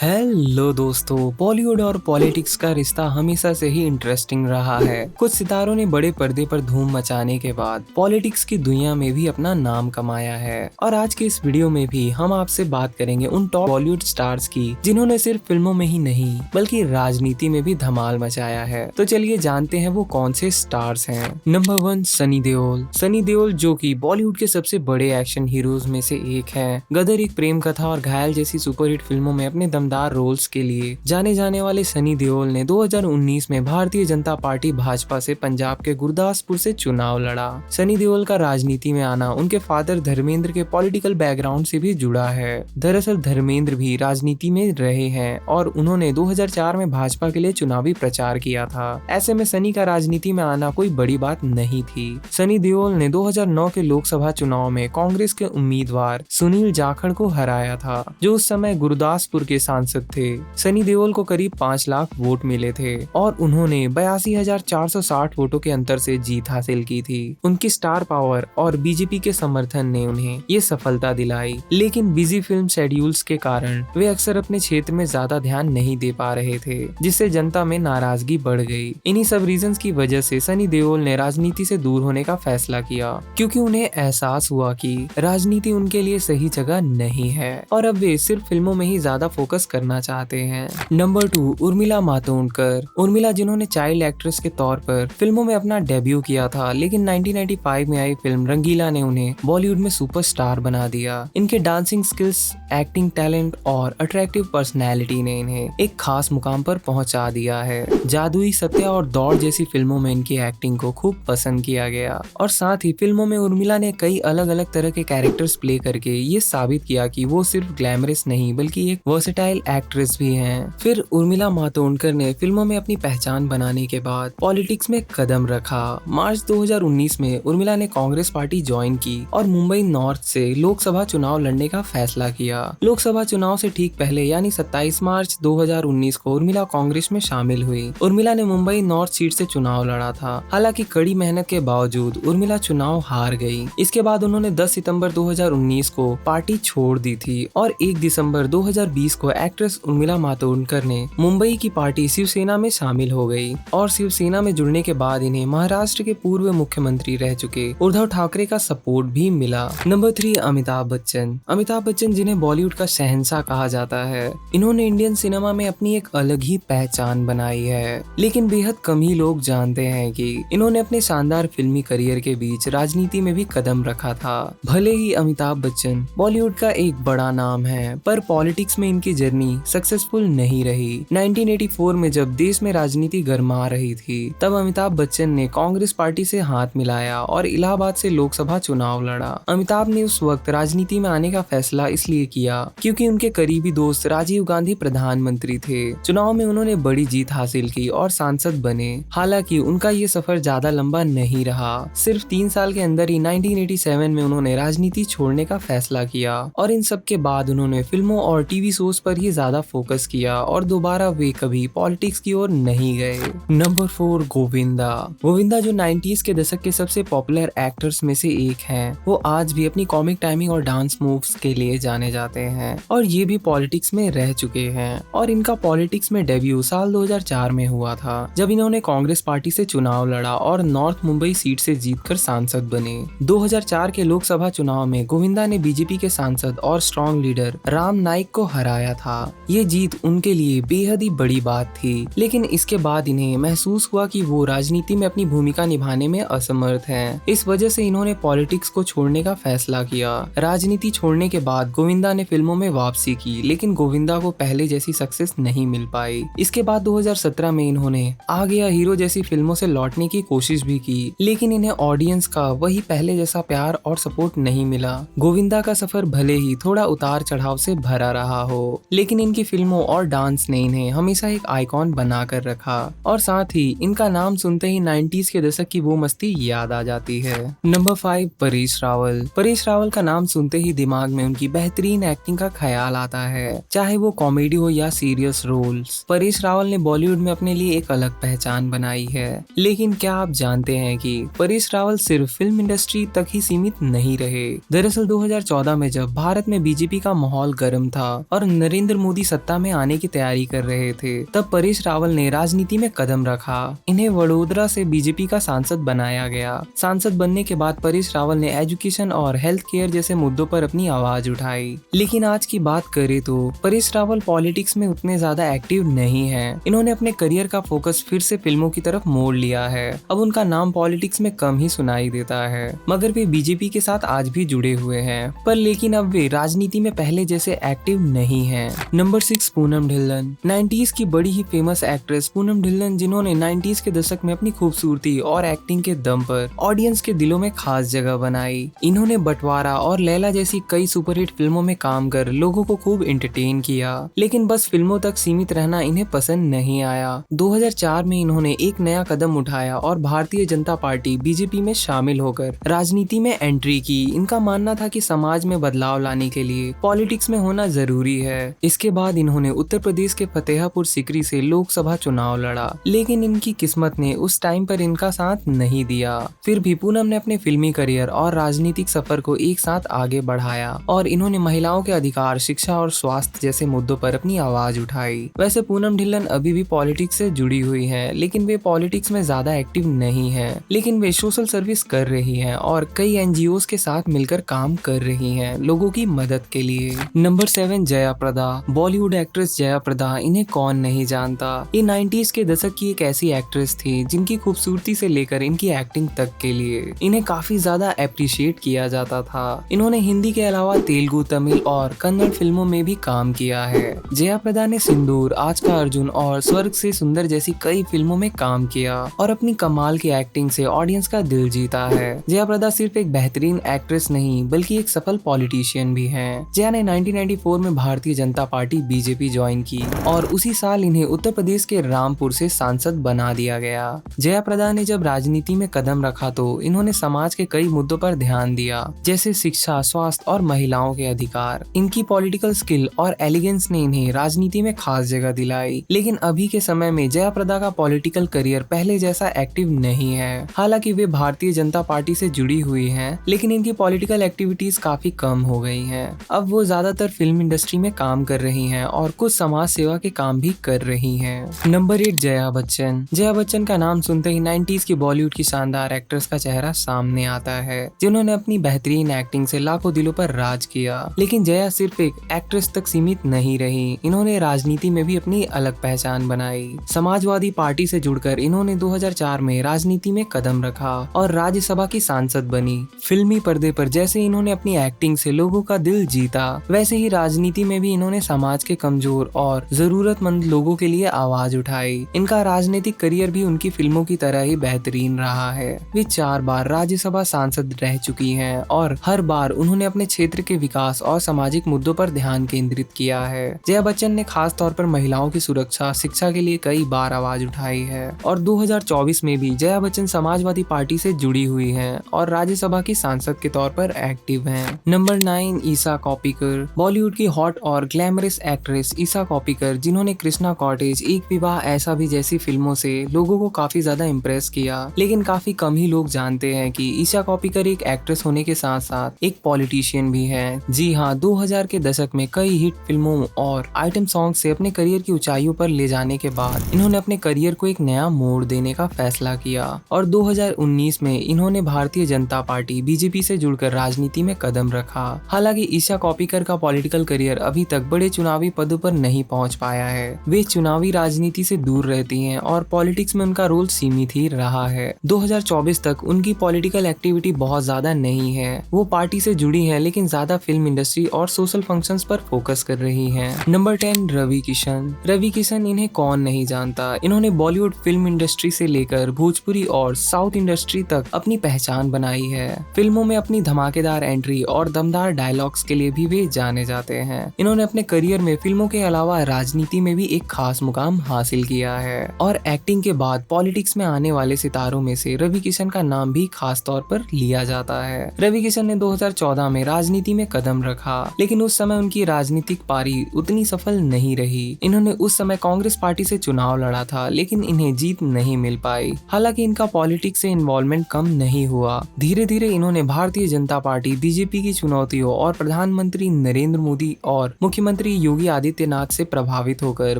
Hello दोस्तों, बॉलीवुड और politics का रिश्ता हमेशा से ही इंटरेस्टिंग रहा है। कुछ सितारों ने बड़े पर्दे पर धूम मचाने के बाद पॉलिटिक्स की दुनिया में भी अपना नाम कमाया है। और आज के इस वीडियो में भी हम आपसे बात करेंगे उन टॉप बॉलीवुड स्टार्स की जिन्होंने सिर्फ फिल्मों में ही नहीं बल्कि राजनीति में भी धमाल मचाया है। तो चलिए जानते हैं वो कौन से स्टार्स हैं। नंबर 1, सनी देओल। सनी देओल जो कि बॉलीवुड के सबसे बड़े एक्शन हीरोज में से एक हैं। गदर, एक प्रेम कथा और घायल जैसी सुपरहिट फिल्मों में अपने दमदार रोल्स के लिए जाने जाने वाले सनी देओल ने 2019 में भारतीय जनता पार्टी भाजपा से पंजाब के गुरदासपुर से चुनाव लड़ा। सनी देओल का राजनीति में आना उनके फादर धर्मेंद्र के पॉलिटिकल बैकग्राउंड से भी जुड़ा है। दरअसल धर्मेंद्र भी राजनीति में रहे हैं और उन्होंने 2004 में भाजपा के लिए चुनावी प्रचार किया था। ऐसे में सनी का राजनीति में आना कोई बड़ी बात नहीं थी। सनी देओल ने 2009 के लोकसभा चुनाव में कांग्रेस के उम्मीदवार सुनील जाखड़ को हराया था, जो उस समय गुरदासपुर के सांसद थे। सनी देओल को करीब 5 लाख वोट मिले थे और उन्होंने 82,460 वोटों के अंतर से जीत हासिल की थी। उनकी स्टार पावर और बीजेपी के समर्थन ने उन्हें ये सफलता दिलाई, लेकिन बिजी फिल्म शेड्यूल्स के कारण वे अक्सर अपने क्षेत्र में ज्यादा ध्यान नहीं दे पा रहे थे, जिससे जनता में नाराजगी बढ़ गई। इन्हीं सब रीजंस की वजह से सनी देओल ने राजनीति से दूर होने का फैसला किया, क्योंकि उन्हें एहसास हुआ कि राजनीति उनके लिए सही जगह नहीं है और अब वे सिर्फ फिल्मों में ही ज्यादा फोकस करना चाहते हैं। नंबर 2, उर्मिला मातोंडकर। उर्मिला जिन्होंने चाइल्ड एक्ट्रेस के तौर पर फिल्मों में अपना डेब्यू किया था, लेकिन 1995 में आई फिल्म रंगीला ने उन्हें बॉलीवुड में सुपरस्टार बना दिया। इनके डांसिंग स्किल्स, एक्टिंग टैलेंट और अट्रैक्टिव पर्सनैलिटी ने इन्हें एक खास मुकाम पर पहुंचा दिया है। जादुई, सत्या और दौड़ जैसी फिल्मों में इनकी एक्टिंग को खूब पसंद किया गया और साथ ही फिल्मों में उर्मिला ने कई अलग अलग तरह के कैरेक्टर्स प्ले करके ये साबित किया कि वो सिर्फ ग्लैमरस नहीं बल्कि एक वर्सेटाइल एक्ट्रेस भी हैं। फिर उर्मिला मातोंडकर ने फिल्मों में अपनी पहचान बनाने के बाद पॉलिटिक्स में कदम रखा। मार्च 2019 में उर्मिला ने कांग्रेस पार्टी ज्वाइन की और मुंबई नॉर्थ से लोकसभा चुनाव लड़ने का फैसला किया। लोकसभा चुनाव से ठीक पहले यानी 27 मार्च 2019 को उर्मिला कांग्रेस में शामिल हुई। उर्मिला ने मुंबई नॉर्थ सीट से चुनाव लड़ा था। हालांकि कड़ी मेहनत के बावजूद उर्मिला चुनाव हार गई। इसके बाद उन्होंने 10 सितंबर 2019 को पार्टी छोड़ दी थी और 1 दिसंबर 2020 को एक्ट्रेस उर्मिला मातोंडकर ने मुंबई की पार्टी शिवसेना में शामिल हो गई और शिवसेना में जुड़ने के बाद इन्हें महाराष्ट्र के पूर्व मुख्यमंत्री रह चुके उद्धव ठाकरे का सपोर्ट भी मिला। नंबर 3, अमिताभ बच्चन। अमिताभ बच्चन जिन्हें बॉलीवुड का शहंशाह कहा जाता है, इन्होंने इंडियन सिनेमा में अपनी एक अलग ही पहचान बनाई है, लेकिन बेहद कम ही लोग जानते हैं कि इन्होंने अपने शानदार फिल्मी करियर के बीच राजनीति में भी कदम रखा था। भले ही अमिताभ बच्चन बॉलीवुड का एक बड़ा नाम है, पर पॉलिटिक्स में इनकी जर्नी सक्सेसफुल नहीं रही। 1984 में जब देश में राजनीति गर्मा रही थी, तब अमिताभ बच्चन ने कांग्रेस पार्टी से हाथ मिलाया और इलाहाबाद से लोकसभा चुनाव लड़ा। अमिताभ ने उस वक्त राजनीति में आने का फैसला इसलिए किया क्योंकि उनके करीबी दोस्त राजीव गांधी प्रधानमंत्री थे। चुनाव में उन्होंने बड़ी जीत हासिल की और सांसद बने। हालांकि उनका ये सफर ज्यादा लंबा नहीं रहा। सिर्फ 3 साल के अंदर ही 1987 में उन्होंने राजनीति छोड़ने का फैसला किया और इन सब के बाद उन्होंने फिल्मों और टीवी शोज पर ही ज्यादा फोकस किया और दोबारा वे कभी पॉलिटिक्स की ओर नहीं गए। नंबर 4, गोविंदा। गोविंदा जो 90s के दशक के सबसे पॉपुलर एक्टर्स में से एक हैं, वो आज भी अपनी कॉमिक टाइमिंग और डांस मूव्स के लिए जाने जाते हैं और ये भी पॉलिटिक्स में रह चुके हैं। और इनका पॉलिटिक्स में डेब्यू साल 2004 में हुआ था, जब इन्होंने कांग्रेस पार्टी से चुनाव लड़ा और नॉर्थ मुंबई सीट से जीतकर सांसद बने। 2004 के लोकसभा चुनाव में गोविंदा ने बीजेपी के सांसद और स्ट्रॉन्ग लीडर राम नाईक को हराया था। ये जीत उनके लिए बेहद ही बड़ी बात थी, लेकिन इसके बाद इन्हें महसूस हुआ कि वो राजनीति में अपनी भूमिका निभाने में असमर्थ हैं। इस वजह से इन्होंने पॉलिटिक्स को छोड़ने का फैसला किया। राजनीति छोड़ने के बाद गोविंदा ने फिल्मों में वापसी की, लेकिन गोविंदा को पहले जैसी सक्सेस नहीं मिल पाई। इसके बाद 2017 में इन्होंने आ गया हीरो जैसी फिल्मों से लौटने की कोशिश भी की, लेकिन इन्हें ऑडियंस का वही पहले जैसा प्यार और सपोर्ट नहीं मिला। गोविंदा का सफर भले ही थोड़ा उतार चढ़ाव से भरा रहा हो, लेकिन इनकी फिल्मों और डांस ने इन्हें हमेशा एक आइकॉन बना कर रखा और साथ ही इनका नाम सुनते ही 90s के दशक की वो मस्ती याद आ जाती है। नंबर 5, परेश रावल। परेश रावल का नाम सुनते ही दिमाग में उनकी बेहतरीन एक्टिंग का ख्याल आता है, चाहे वो कॉमेडी हो या सीरियस रोल्स। परेश रावल ने बॉलीवुड में अपने लिए एक अलग पहचान बनाई है, लेकिन क्या आप जानते हैं कि परेश रावल सिर्फ फिल्म इंडस्ट्री तक ही सीमित नहीं रहे। दरअसल 2014 में जब भारत में बीजेपी का माहौल गर्म था और नरेंद्र नरेंद्र मोदी सत्ता में आने की तैयारी कर रहे थे, तब परेश रावल ने राजनीति में कदम रखा। इन्हें वडोदरा से बीजेपी का सांसद बनाया गया। सांसद बनने के बाद परेश रावल ने एजुकेशन और हेल्थ केयर जैसे मुद्दों पर अपनी आवाज उठाई। लेकिन आज की बात करें तो परेश रावल पॉलिटिक्स में उतने ज्यादा एक्टिव नहीं है। इन्होंने अपने करियर का फोकस फिर से फिल्मों की तरफ मोड़ लिया है। अब उनका नाम पॉलिटिक्स में कम ही सुनाई देता है, मगर वे बीजेपी के साथ आज भी जुड़े हुए हैं। पर लेकिन अब वे राजनीति में पहले जैसे एक्टिव नहीं हैं। नंबर 6 पूनम ढिल्लन। 90s की बड़ी ही फेमस एक्ट्रेस पूनम ढिल्लन, जिन्होंने 90s के दशक में अपनी खूबसूरती और एक्टिंग के दम पर ऑडियंस के दिलों में खास जगह बनाई। इन्होंने बंटवारा और लैला जैसी कई सुपरहिट फिल्मों में काम कर लोगों को खूब एंटरटेन किया, लेकिन बस फिल्मों तक सीमित रहना इन्हें पसंद नहीं आया। 2004 में इन्होंने एक नया कदम उठाया और भारतीय जनता पार्टी बीजेपी में शामिल होकर राजनीति में एंट्री की। इनका मानना था कि समाज में बदलाव लाने के लिए पॉलिटिक्स में होना जरूरी है। इसके बाद इन्होंने उत्तर प्रदेश के फतेहपुर सीकरी से लोकसभा चुनाव लड़ा, लेकिन इनकी किस्मत ने उस टाइम पर इनका साथ नहीं दिया। फिर भी पूनम ने अपने फिल्मी करियर और राजनीतिक सफर को एक साथ आगे बढ़ाया और इन्होंने महिलाओं के अधिकार, शिक्षा और स्वास्थ्य जैसे मुद्दों पर अपनी आवाज उठाई। वैसे पूनम ढिल्लन अभी भी पॉलिटिक्स से जुड़ी हुई है, लेकिन वे पॉलिटिक्स में ज्यादा एक्टिव नहीं है। लेकिन वे सोशल सर्विस कर रही हैं और कई एनजीओज के साथ मिलकर काम कर रही हैं लोगों की मदद के लिए। नंबर 7 जया प्रदा। बॉलीवुड एक्ट्रेस जया प्रदा, इन्हें कौन नहीं जानता। ये 90s के दशक की एक ऐसी एक्ट्रेस थी जिनकी खूबसूरती से लेकर इनकी एक्टिंग तक के लिए इन्हें काफी ज्यादा अप्रिशिएट किया जाता था। इन्होंने हिंदी के अलावा तेलुगु, तमिल और कन्नड़ फिल्मों में भी काम किया है। जया प्रदा ने सिंदूर, आज का अर्जुन और स्वर्ग से सुंदर जैसी कई फिल्मों में काम किया और अपनी कमाल की एक्टिंग से ऑडियंस का दिल जीता है। जया प्रदा सिर्फ एक बेहतरीन एक्ट्रेस नहीं बल्कि एक सफल पॉलिटिशियन भी हैं। जया ने 1994 में Bharatiya Janata party BJP join की और उसी साल इन्हें उत्तर प्रदेश के रामपुर से सांसद बना दिया गया। जया प्रदा ने जब राजनीति में कदम रखा तो इन्होंने समाज के कई मुद्दों पर ध्यान दिया, जैसे शिक्षा, स्वास्थ्य और महिलाओं के अधिकार। इनकी पॉलिटिकल स्किल और एलिगेंस ने इन्हें राजनीति में खास जगह दिलाई। लेकिन अभी के समय में जया प्रदा का पॉलिटिकल करियर पहले जैसा एक्टिव नहीं है। हालांकि वे भारतीय जनता पार्टी से जुड़ी हुई हैं, लेकिन इनकी पॉलिटिकल एक्टिविटीज काफी कम हो गई हैं। अब वो ज्यादातर फिल्म इंडस्ट्री में काम कर रही हैं और कुछ समाज सेवा के काम भी कर रही हैं। नंबर 8 जया बच्चन। जया बच्चन का नाम सुनते ही 90s की बॉलीवुड की शानदार एक्ट्रेस का चेहरा सामने आता है, जिन्होंने अपनी बेहतरीन एक्टिंग से लाखों दिलों पर राज किया। लेकिन जया सिर्फ एक एक्ट्रेस तक सीमित नहीं रही, इन्होंने राजनीति में भी अपनी अलग पहचान बनाई। समाजवादी पार्टी से जुड़कर इन्होंने 2004 में राजनीति में कदम रखा और राज्यसभा की सांसद बनी। फिल्मी पर्दे पर जैसे इन्होंने अपनी एक्टिंग से लोगों का दिल जीता, वैसे ही राजनीति में भी इन्होंने समाज के कमजोर और जरूरतमंद लोगों के लिए आवाज उठाई। इनका राजनीतिक करियर भी उनकी फिल्मों की तरह ही बेहतरीन रहा है। वे 4 बार राज्यसभा सांसद रह चुकी हैं और हर बार उन्होंने अपने क्षेत्र के विकास और सामाजिक मुद्दों पर ध्यान केंद्रित किया है। जया बच्चन ने खास तौर पर महिलाओं की सुरक्षा, शिक्षा के लिए कई बार आवाज उठाई है और 2024 में भी जया बच्चन समाजवादी पार्टी से जुड़ी हुई हैं और राज्यसभा की सांसद के तौर पर एक्टिव हैं। नंबर 9 ईशा कोप्पिकर। बॉलीवुड की हॉट और ग्लैमरस एक्ट्रेस ईशा कोप्पिकर, जिन्होंने कृष्णा कॉटेज, एक विवाह ऐसा भी जैसी फिल्मों से लोगों को काफी ज्यादा इम्प्रेस किया। लेकिन काफी कम ही लोग जानते हैं कि ईशा कोप्पिकर एक एक्ट्रेस होने के साथ साथ एक पॉलिटिशियन भी है। जी हाँ, 2000 के दशक में कई हिट फिल्मों और आइटम सॉन्ग से अपने करियर की ऊंचाइयों पर ले जाने के बाद इन्होंने अपने करियर को एक नया मोड़ देने का फैसला किया और 2019 में इन्होंने भारतीय जनता पार्टी बीजेपी से जुड़कर राजनीति में कदम रखा। हालांकि ईशा कोप्पिकर का पॉलिटिकल करियर अभी तक बड़े चुनावी पदों पर नहीं पहुंच पाया है। वे चुनावी राजनीति से दूर रहती हैं और पॉलिटिक्स में उनका रोल सीमित ही रहा है। 2024 तक उनकी पॉलिटिकल एक्टिविटी बहुत ज्यादा नहीं है। वो पार्टी से जुड़ी है लेकिन ज्यादा फिल्म इंडस्ट्री और सोशल फंक्शंस पर फोकस कर रही हैं। नंबर 10 रवि किशन। रवि किशन, इन्हें कौन नहीं जानता। इन्होंने बॉलीवुड फिल्म इंडस्ट्री से लेकर भोजपुरी और साउथ इंडस्ट्री तक अपनी पहचान बनाई है। फिल्मों में अपनी धमाकेदार एंट्री और दमदार डायलॉग्स के लिए भी वे जाने जाते हैं। इन्होंने अपने करियर में फिल्मों के अलावा राजनीति में भी एक खास मुकाम हासिल किया है और एक्टिंग के बाद पॉलिटिक्स में आने वाले सितारों में से रवि किशन का नाम भी खास तौर पर लिया जाता है। रवि किशन ने 2014 में राजनीति में कदम रखा, लेकिन उस समय उनकी राजनीतिक पारी उतनी सफल नहीं रही। इन्होंने उस समय कांग्रेस पार्टी से चुनाव लड़ा था, लेकिन इन्हें जीत नहीं मिल पाई। हालांकि इनका पॉलिटिक्स से इन्वॉल्वमेंट कम नहीं हुआ। धीरे धीरे इन्होंने भारतीय जनता पार्टी बीजेपी की चुनौतियों और प्रधानमंत्री नरेंद्र मोदी और मुख्यमंत्री मुख्यमंत्री योगी आदित्यनाथ से प्रभावित होकर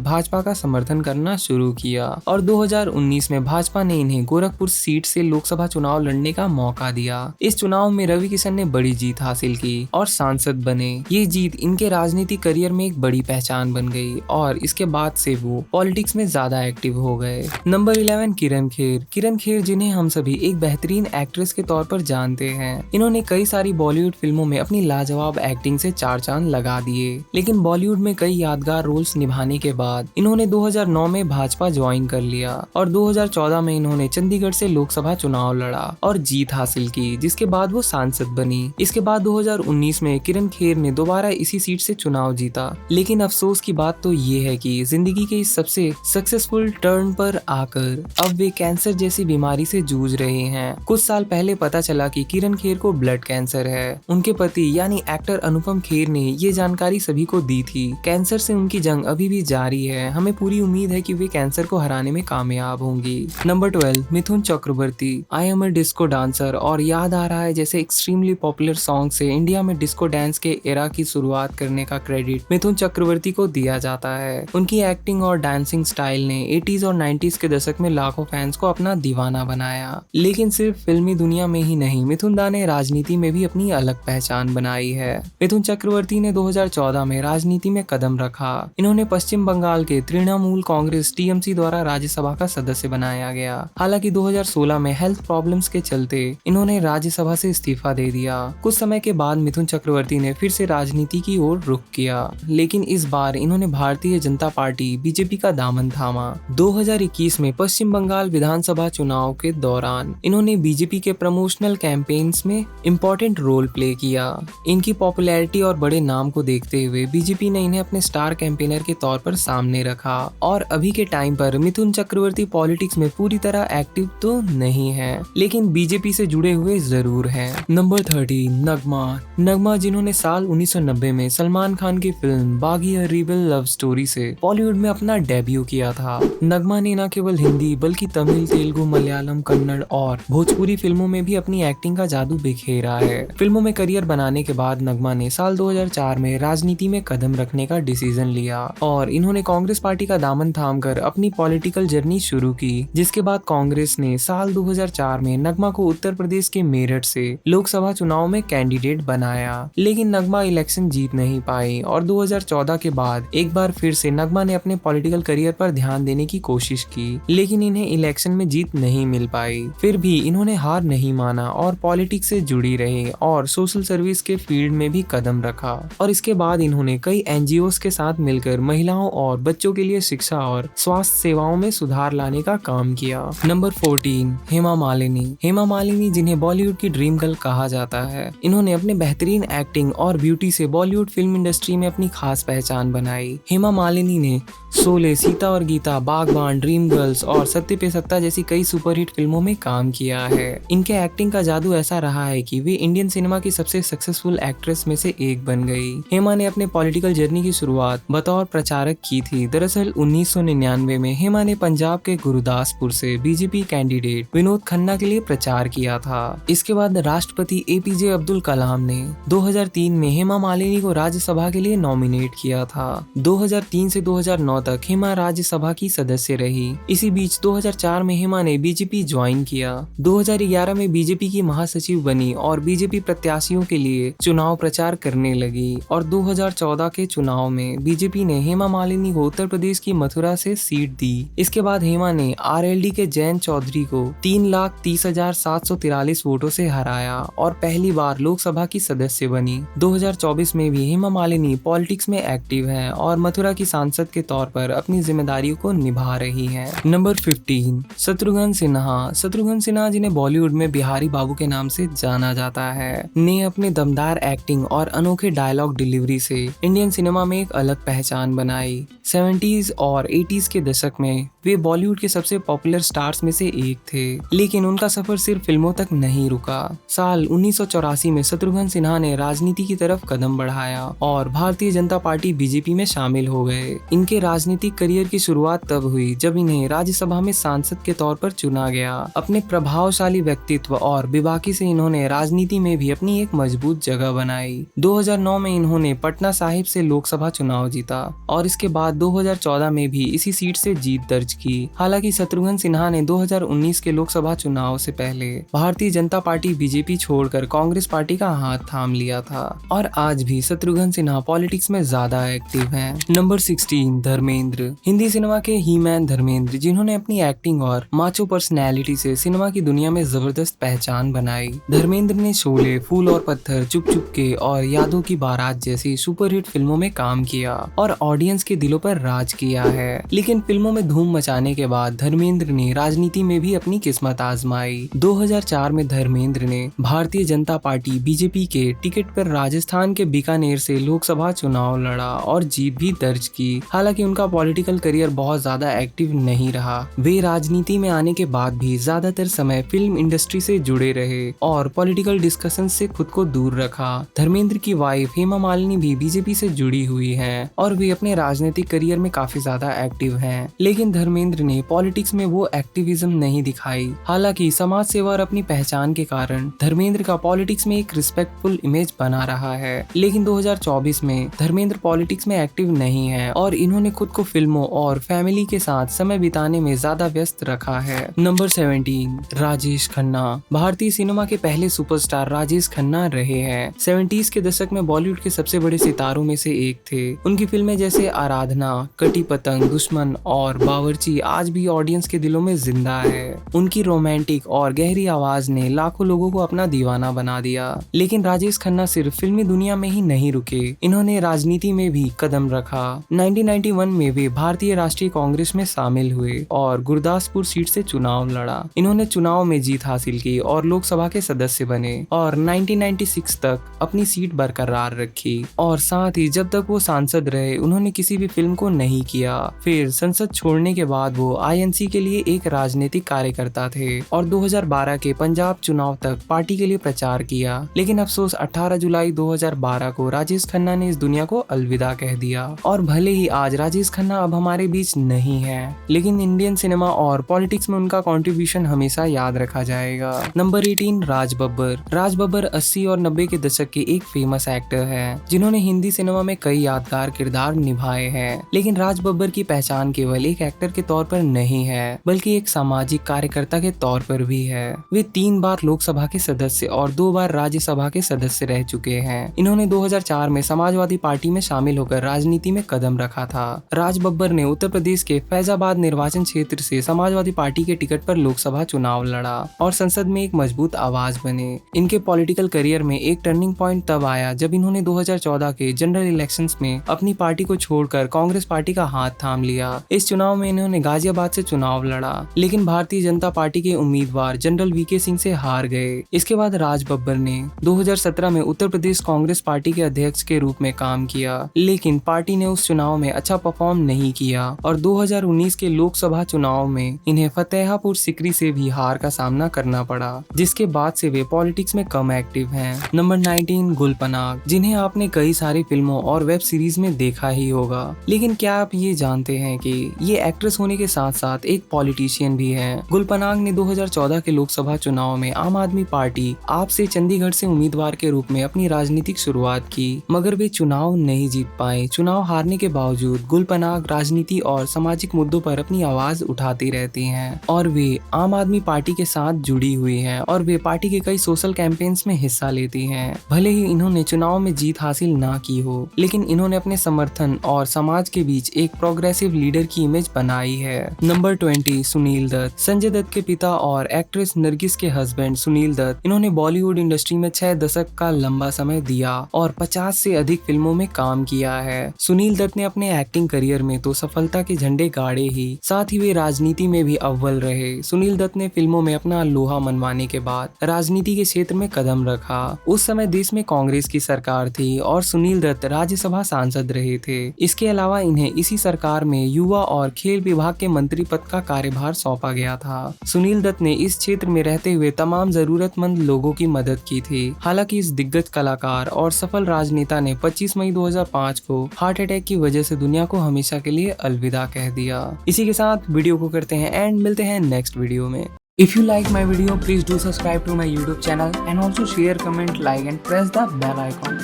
भाजपा का समर्थन करना शुरू किया और 2019 में भाजपा ने इन्हें गोरखपुर सीट से लोकसभा चुनाव लड़ने का मौका दिया। इस चुनाव में रवि किशन ने बड़ी जीत हासिल की और सांसद बने। ये जीत इनके राजनीतिक करियर में एक बड़ी पहचान बन गई और इसके बाद से वो पॉलिटिक्स में ज्यादा एक्टिव हो गए। नंबर 11 किरण खेर। किरण खेर जिन्हें हम सभी एक बेहतरीन एक्ट्रेस के तौर पर जानते हैं। इन्होंने कई सारी बॉलीवुड फिल्मों में अपनी लाजवाब एक्टिंग से चार चांद लगा दिए, लेकिन बॉलीवुड में कई यादगार रोल्स निभाने के बाद इन्होंने 2009 में भाजपा ज्वाइन कर लिया और 2014 में इन्होंने चंडीगढ़ से लोकसभा चुनाव लड़ा और जीत हासिल की, जिसके बाद वो सांसद बनी। इसके बाद 2019 में किरण खेर ने दोबारा इसी सीट से चुनाव जीता, लेकिन अफसोस की बात तो ये है कि जिंदगी के इस सबसे सक्सेसफुल टर्न पर आकर अब वे कैंसर जैसी बीमारी से जूझ रहे हैं। कुछ साल पहले पता चला कि किरण खेर को ब्लड कैंसर है। उनके पति यानी एक्टर अनुपम खेर ने ये जानकारी सभी को दी थी। कैंसर से उनकी जंग अभी भी जारी है। हमें पूरी उम्मीद है कि वे कैंसर को हराने में कामयाब होंगी। Number 12 Mithun Chakraborty. I am a disco dancer और याद आ रहा है जैसे एक्सट्रीमली पॉपुलर सॉन्ग से इंडिया में डिस्को डांस के एरा की शुरुआत करने का क्रेडिट मिथुन चक्रवर्ती को दिया जाता है। उनकी एक्टिंग और डांसिंग स्टाइल ने 80s और 90s के दशक में लाखों फैंस को अपना दीवाना बनाया। लेकिन सिर्फ फिल्मी दुनिया में ही नहीं, मिथुन दा ने राजनीति में भी अपनी अलग पहचान बनाई है। मिथुन चक्रवर्ती ने 2014 में राजनीति में कदम रखा। इन्होंने पश्चिम बंगाल के तृणमूल कांग्रेस टीएमसी द्वारा राज्यसभा का सदस्य बनाया गया। हालांकि 2016 में हेल्थ प्रॉब्लम्स के चलते इन्होंने राज्यसभा से इस्तीफा दे दिया। कुछ समय के बाद मिथुन चक्रवर्ती ने फिर से राजनीति की ओर रुख किया, लेकिन इस बार इन्होंने भारतीय जनता पार्टी बीजेपी का दामन थामा। 2021 में पश्चिम बंगाल विधानसभा चुनाव के दौरान इन्होंने बीजेपी के प्रमोशनल कैंपेन्स में इम्पोर्टेंट रोल प्ले किया। इनकी पॉपुलैरिटी और बड़े नाम को देखते हुए बीजेपी ने इन्हें अपने स्टार कैंपेनर के तौर पर सामने रखा और अभी के टाइम पर मिथुन चक्रवर्ती पॉलिटिक्स में पूरी तरह एक्टिव तो नहीं है, लेकिन बीजेपी से जुड़े हुए जरूर हैं। नंबर 30 नगमा। नगमा जिन्होंने साल 1990 में सलमान खान की फिल्म बागी अ रिबल लव स्टोरी से बॉलीवुड में अपना डेब्यू किया था। नगमा ने न केवल हिंदी बल्कि तमिल, तेलुगु, मलयालम, कन्नड़ और भोजपुरी फिल्मों में भी अपनी एक्टिंग का जादू बिखेरा है। फिल्मों में करियर बनाने के बाद नगमा ने साल 2004 में राजनीति में कदम रखने का डिसीजन लिया और इन्होंने कांग्रेस पार्टी का दामन थामकर अपनी पॉलिटिकल जर्नी शुरू की, जिसके बाद कांग्रेस ने साल 2004 में नगमा को उत्तर प्रदेश के मेरठ से लोकसभा चुनाव में कैंडिडेट बनाया। लेकिन नगमा इलेक्शन जीत नहीं पाई और 2014 के बाद एक बार फिर से नगमा ने अपने पॉलिटिकल करियर पर ध्यान देने की कोशिश की, लेकिन इन्हें इलेक्शन में जीत नहीं मिल पाई। फिर भी इन्होंने हार नहीं माना और पॉलिटिक्स से जुड़ी रही और सोशल सर्विस के फील्ड में भी कदम रखा और इसके बाद इन्होंने कई एनजीओस के साथ मिलकर महिलाओं और बच्चों के लिए शिक्षा और स्वास्थ्य सेवाओं में सुधार लाने का काम किया। नंबर 14 हेमा मालिनी। हेमा मालिनी जिन्हें बॉलीवुड की ड्रीम गर्ल कहा जाता है, इन्होंने अपने बेहतरीन एक्टिंग और ब्यूटी से बॉलीवुड फिल्म इंडस्ट्री में अपनी खास पहचान बनाई। हेमा मालिनी ने शोले, सीता और गीता, बागबान, ड्रीम गर्ल्स और सत्य पे सत्ता जैसी कई सुपरहिट फिल्मों में काम किया है। इनके एक्टिंग का जादू ऐसा रहा है कि वे इंडियन सिनेमा की सबसे सक्सेसफुल एक्ट्रेस में से एक बन गई। हेमा ने अपने पॉलिटिकल जर्नी की शुरुआत बतौर प्रचारक की थी। दरअसल 1999 में हेमा ने पंजाब के गुरुदासपुर से बीजेपी कैंडिडेट विनोद खन्ना के लिए प्रचार किया था। इसके बाद राष्ट्रपति एपीजे अब्दुल कलाम ने 2003 में हेमा मालिनी को राज्यसभा के लिए नॉमिनेट किया था। 2003 से 2009 तक हेमा राज्यसभा की सदस्य रही। इसी बीच 2004 में हेमा ने बीजेपी ज्वाइन किया। 2011 में बीजेपी की महासचिव बनी और बीजेपी प्रत्याशियों के लिए चुनाव प्रचार करने लगी और 2014 के चुनाव में बीजेपी ने हेमा मालिनी को उत्तर प्रदेश की मथुरा से सीट दी। इसके बाद हेमा ने आरएलडी के जयंत चौधरी को 3,30,743 वोटों से हराया और पहली बार लोकसभा की सदस्य बनी। 2024 में भी हेमा मालिनी पॉलिटिक्स में एक्टिव है और मथुरा की सांसद के तौर पर अपनी जिम्मेदारियों को निभा रही है। नंबर 15 शत्रुघ्न सिन्हा। शत्रुघ्न सिन्हा जिन्हें बॉलीवुड में बिहारी बाबू के नाम से जाना जाता है, ने अपने दमदार एक्टिंग और अनोखे डायलॉग डिलीवरी से इंडियन सिनेमा में एक अलग पहचान बनाई। 70s और 80s के दशक में वे बॉलीवुड के सबसे पॉपुलर स्टार्स में से एक थे, लेकिन उनका सफर सिर्फ फिल्मों तक नहीं रुका। साल 1984 में शत्रुघ्न सिन्हा ने राजनीति की तरफ कदम बढ़ाया और भारतीय जनता पार्टी बीजेपी में शामिल हो गए। इनके राजनीतिक करियर की शुरुआत तब हुई जब इन्हें राज्यसभा में सांसद के तौर पर चुना गया। अपने प्रभावशाली व्यक्तित्व और बेबाकी से इन्होंने राजनीति में भी अपनी एक मजबूत जगह बनाई। 2009 में इन्होंने पटना साहिब से लोकसभा चुनाव जीता और इसके बाद 2014 में भी इसी सीट से जीत दर्ज की। हालांकि शत्रुघ्न सिन्हा ने 2019 के लोकसभा चुनाव से पहले भारतीय जनता पार्टी बीजेपी छोड़कर कांग्रेस पार्टी का हाथ थाम लिया था और आज भी शत्रुघ्न सिन्हा पॉलिटिक्स में ज्यादा एक्टिव हैं। नंबर 16 धर्मेंद्र। हिंदी सिनेमा के ही मैन धर्मेंद्र, जिन्होंने अपनी एक्टिंग और माचो पर्सनैलिटी से सिनेमा की दुनिया में जबरदस्त पहचान बनाई। धर्मेंद्र ने शोले, फूल और पत्थर, चुप चुप के और यादों की बारात जैसी सुपरहिट फिल्मों में काम किया और ऑडियंस के दिलों पर राज किया है। लेकिन फिल्मों में धूम मचाने के बाद धर्मेंद्र ने राजनीति में भी अपनी किस्मत आजमाई। 2004 में धर्मेंद्र ने भारतीय जनता पार्टी बीजेपी के टिकट पर राजस्थान के बीकानेर से लोकसभा चुनाव लड़ा और जीत भी दर्ज की। हालांकि उनका पॉलिटिकल करियर बहुत ज्यादा एक्टिव नहीं रहा। वे राजनीति में आने के बाद भी ज्यादातर समय फिल्म इंडस्ट्री से जुड़े रहे और पॉलिटिकल डिस्कशन से खुद को दूर रखा। धर्मेंद्र की वाइफ हेमा मालिनी भी बीजेपी से जुड़ी हुई हैं और वे अपने राजनीतिक करियर में काफी ज्यादा एक्टिव हैं। लेकिन धर्मेंद्र ने पॉलिटिक्स में वो एक्टिविज्म नहीं दिखाई। हालांकि समाज सेवा और अपनी पहचान के कारण धर्मेंद्र का पॉलिटिक्स में एक रिस्पेक्टफुल इमेज बना रहा है। लेकिन 2024 में धर्मेंद्र पॉलिटिक्स में एक्टिव नहीं है और इन्होंने खुद को फिल्मों और फैमिली के साथ समय बिताने में ज्यादा व्यस्त रखा है। नंबर 17 राजेश खन्ना। भारतीय सिनेमा के पहले सुपरस्टार राजेश खन्ना रहे हैं। 70s के दशक में बॉलीवुड के सबसे बड़े सितारों में से एक थे। उनकी फिल्में जैसे आराधना, कटी पतंग, दुश्मन और बावर्ची आज भी ऑडियंस के दिलों में जिंदा है। उनकी रोमांटिक और गहरी आवाज ने लाखों लोगों को अपना दीवाना बना दिया। लेकिन राजेश खन्ना सिर्फ फिल्मी दुनिया में ही नहीं रुके, इन्होंने राजनीति में भी कदम रखा। 1991 में वे भारतीय राष्ट्रीय कांग्रेस में शामिल हुए और गुरदासपुर सीट से चुनाव लड़ा। इन्होंने चुनाव में जीत हासिल की और लोकसभा के सदस्य बने और 1996 तक अपनी सीट बरकरार रखी और साथ ही जब तक वो सांसद रहे उन्होंने किसी भी फिल्म को नहीं किया। फिर संसद छोड़ने के बाद वो आईएनसी के लिए एक राजनीतिक कार्यकर्ता थे और 2012 के पंजाब चुनाव तक पार्टी के लिए प्रचार किया। लेकिन अफसोस 18 जुलाई 2012 को राजेश खन्ना ने इस दुनिया को अलविदा कह दिया। और भले ही आज राजेश खन्ना अब हमारे बीच नहीं है, लेकिन इंडियन सिनेमा और पॉलिटिक्स में उनका कंट्रीब्यूशन हमेशा याद रखा जाएगा। नंबर 18 राज बब्बर। राज बब्बर 80 और 90 के दशक के एक फेमस एक्टर हैं, जिन्होंने हिंदी सिनेमा में कई यादगार किरदार निभाए हैं। लेकिन राज बब्बर की पहचान केवल एक एक्टर के तौर पर नहीं है, बल्कि एक सामाजिक कार्यकर्ता के तौर पर भी है। वे 3 बार लोकसभा के सदस्य और 2 बार राज्यसभा के सदस्य रह चुके हैं। इन्होंने 2004 में समाजवादी पार्टी में शामिल होकर राजनीति में कदम रखा था। राज बब्बर ने उत्तर प्रदेश के फैजाबाद निर्वाचन क्षेत्र से समाजवादी पार्टी के टिकट पर लोकसभा चुनाव लड़ा और संसद में एक मजबूत आवाज बने। इनके पॉलिटिकल करियर में एक टर्निंग पॉइंट तब आया जब इन्होंने 2014 के जनरल इलेक्शंस में अपनी पार्टी को छोड़कर कांग्रेस पार्टी का हाथ थाम लिया। इस चुनाव में इन्होंने गाजियाबाद से चुनाव लड़ा, लेकिन भारतीय जनता पार्टी के उम्मीदवार जनरल वीके सिंह से हार गए। इसके बाद राज बब्बर ने 2017 में उत्तर प्रदेश कांग्रेस पार्टी के अध्यक्ष के रूप में काम किया, लेकिन पार्टी ने उस चुनाव में अच्छा परफॉर्म नहीं किया और 2019 के लोकसभा चुनाव में इन्हें फतेहापुर सिकरी से भी हार का सामना करना पड़ा, जिसके बाद से वे पॉलिटिक्स में कम एक्टिव हैं। नंबर 19 गुल पनाग, जिन्हें आपने कई सारी फिल्मों और वेब सीरीज में देखा ही होगा। लेकिन क्या आप ये जानते हैं कि ये एक्ट्रेस होने के साथ साथ एक पॉलिटिशियन भी है। गुल पनाग ने 2014 के लोकसभा चुनाव में आम आदमी पार्टी आप से चंडीगढ़ से उम्मीदवार के रूप में अपनी राजनीतिक शुरुआत की, मगर वे चुनाव नहीं जीत पाए। चुनाव हारने के बावजूद गुल पनाग राजनीति और सामाजिक मुद्दों पर अपनी आवाज उठाती रहती हैं और वे आम आदमी पार्टी के साथ जुड़ी हुई हैं और वे पार्टी के कई सोशल कैंपेन्स में हिस्सा लेती हैं। भले ही इन्होंने चुनाव में जीत हासिल ना की हो, लेकिन इन्होंने अपने समर्थन और समाज के बीच एक प्रोग्रेसिव लीडर की इमेज बनाई है। नंबर 20 सुनील दत्त। संजय दत्त के पिता और एक्ट्रेस नरगिस के हस्बैंड सुनील दत्त, इन्होंने बॉलीवुड इंडस्ट्री में 6 दशक का लंबा समय दिया और 50 से अधिक फिल्मों में काम किया है। सुनील दत्त ने अपने एक्टिंग करियर में तो सफलता के झंडे गाड़े ही, साथ ही वे राजनीति में भी अव्वल रहे। सुनील दत्त ने फिल्मों में अपना लोहा मनवाने के बाद राजनीति के क्षेत्र में कदम रखा। उस समय देश में कांग्रेस की सरकार थी और सुनील दत्त राज्यसभा सांसद रहे थे। इसके अलावा इन्हें इसी सरकार में युवा और खेल विभाग के मंत्री पद का कार्यभार सौंपा गया था। सुनील दत्त ने इस क्षेत्र में रहते हुए तमाम जरूरतमंद लोगों की मदद की थी। हालांकि इस दिग्गज कलाकार और सफल राजनेता ने 25 मई 2005 को हार्ट अटैक की वजह से दुनिया को हमेशा के लिए अलविदा कह दिया। इसी के साथ वीडियो को करते हैं एंड मिलते हैं नेक्स्ट वीडियो में। If you like my video, please do subscribe to my YouTube channel and also share, comment, like and press the bell icon.